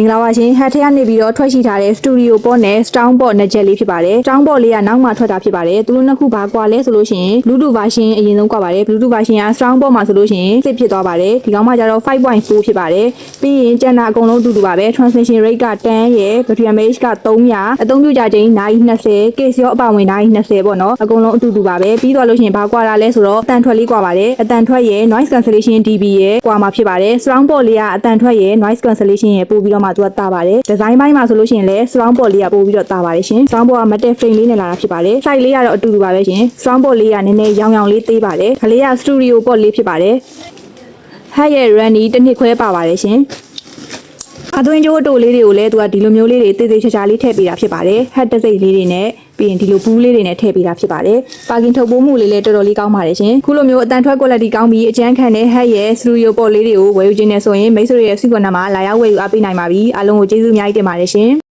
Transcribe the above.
င်္ဂလာပါရှင်ဟတ်ထဲကနေပြီးတော့ထွက်ရှိထားတဲ့စတူဒီယိုပေါ့နဲ့ Strong Board နှစ်ချက်လေးဖြစ်ပါတယ် Strong Board လေးကနောက်မှထွက်တာဖြစ်ပါတယ်သူတို့နှစ်ခုဘာကွာလဲဆိုလို့ရှိရင် Bluetooth version အရင်ဆုံးကွာပါတယ် Bluetooth version က Strong Board မှာဆိုလို့ရှိရင်စစ်ဖြစ်သွားပါတယ်ဒီကောင်မှကျတော့ 5.4 ဖြစ်ပါတယ်ပြီးရင်ကျန်တာအကုန်လုံးအတူတူပါပဲ transmission rate က10ရယ် battery mAh က300အသုံးပြုကြချိန်နိုင်20 case ရောအပါဝင်နိုင်20ပေါ့နော်အကုန်လုံးအတူတူပါပဲပြီးတော့လို့ရှိရင်ဘာကွာတာလဲဆိုတော့အတန်ထွက်လေးကွာပါတယ်အတန်ထွက်ရယ် noise cancellation dB ရယ်ကွာမှာဖြစ်ပါတယ် Strong Board လေးကအတန်ထွက်ရယ် noise cancellation ရယ်ပို့ပြီးတော့မှသူကတာပါတယ်ဒီဇိုင်းပိုင်းမှာဆိုလို့ရှိရင်လည်း Strong Board လေးကပို့ပြီးတော့တာပါတယ်ရှင် Strong Board က metal frame လေးနဲ့လာတာဖြစ်ပါတယ် size လေးကတော့အတူတူပါပဲရှင် Strong Board လေးကနည်းနည်းရောင်ရောင်လေးသေးပါတယ်ခလေးက studio board လေးဖြစ်ပါတယ်ဟဲ့ရဲ့ runny တစ်နှစ်ခွဲပါပါတယ်ရှင်အသွင်းကြိုးတိုလေးတွေကိုလည်းသူကဒီလိုမျိုးလေးတွေတေးသေးချာချာလေးထည့်ပေးတာဖြစ်ပါတယ်ဟက်တစိတ်လေးတွေနဲ့ပြီးရင်ဒီလိုဘူးလေးတွေနဲ့ထည့်ပေးတာဖြစ်ပါတယ်ပါကင်ထုတ်ပိုးမှုလေးလည်းတော်တော်လေးကောင်းပါတယ်ရှင်ခုလိုမျိုးအတန်ထွက် quality ကောင်းပြီးအကျန်းခံတဲ့ဟက်ရဲ့ studio board လေးတွေကိုဝယ်ယူခြင်းနဲ့ဆိုရင်မိတ်ဆွေရဲ့စုကွန်နံမှာလာရောက်ဝယ်ယူအားပေးနိုင်ပါပြီအားလုံးကိုကျေးဇူးအများကြီးတင်ပါတယ်ရှင်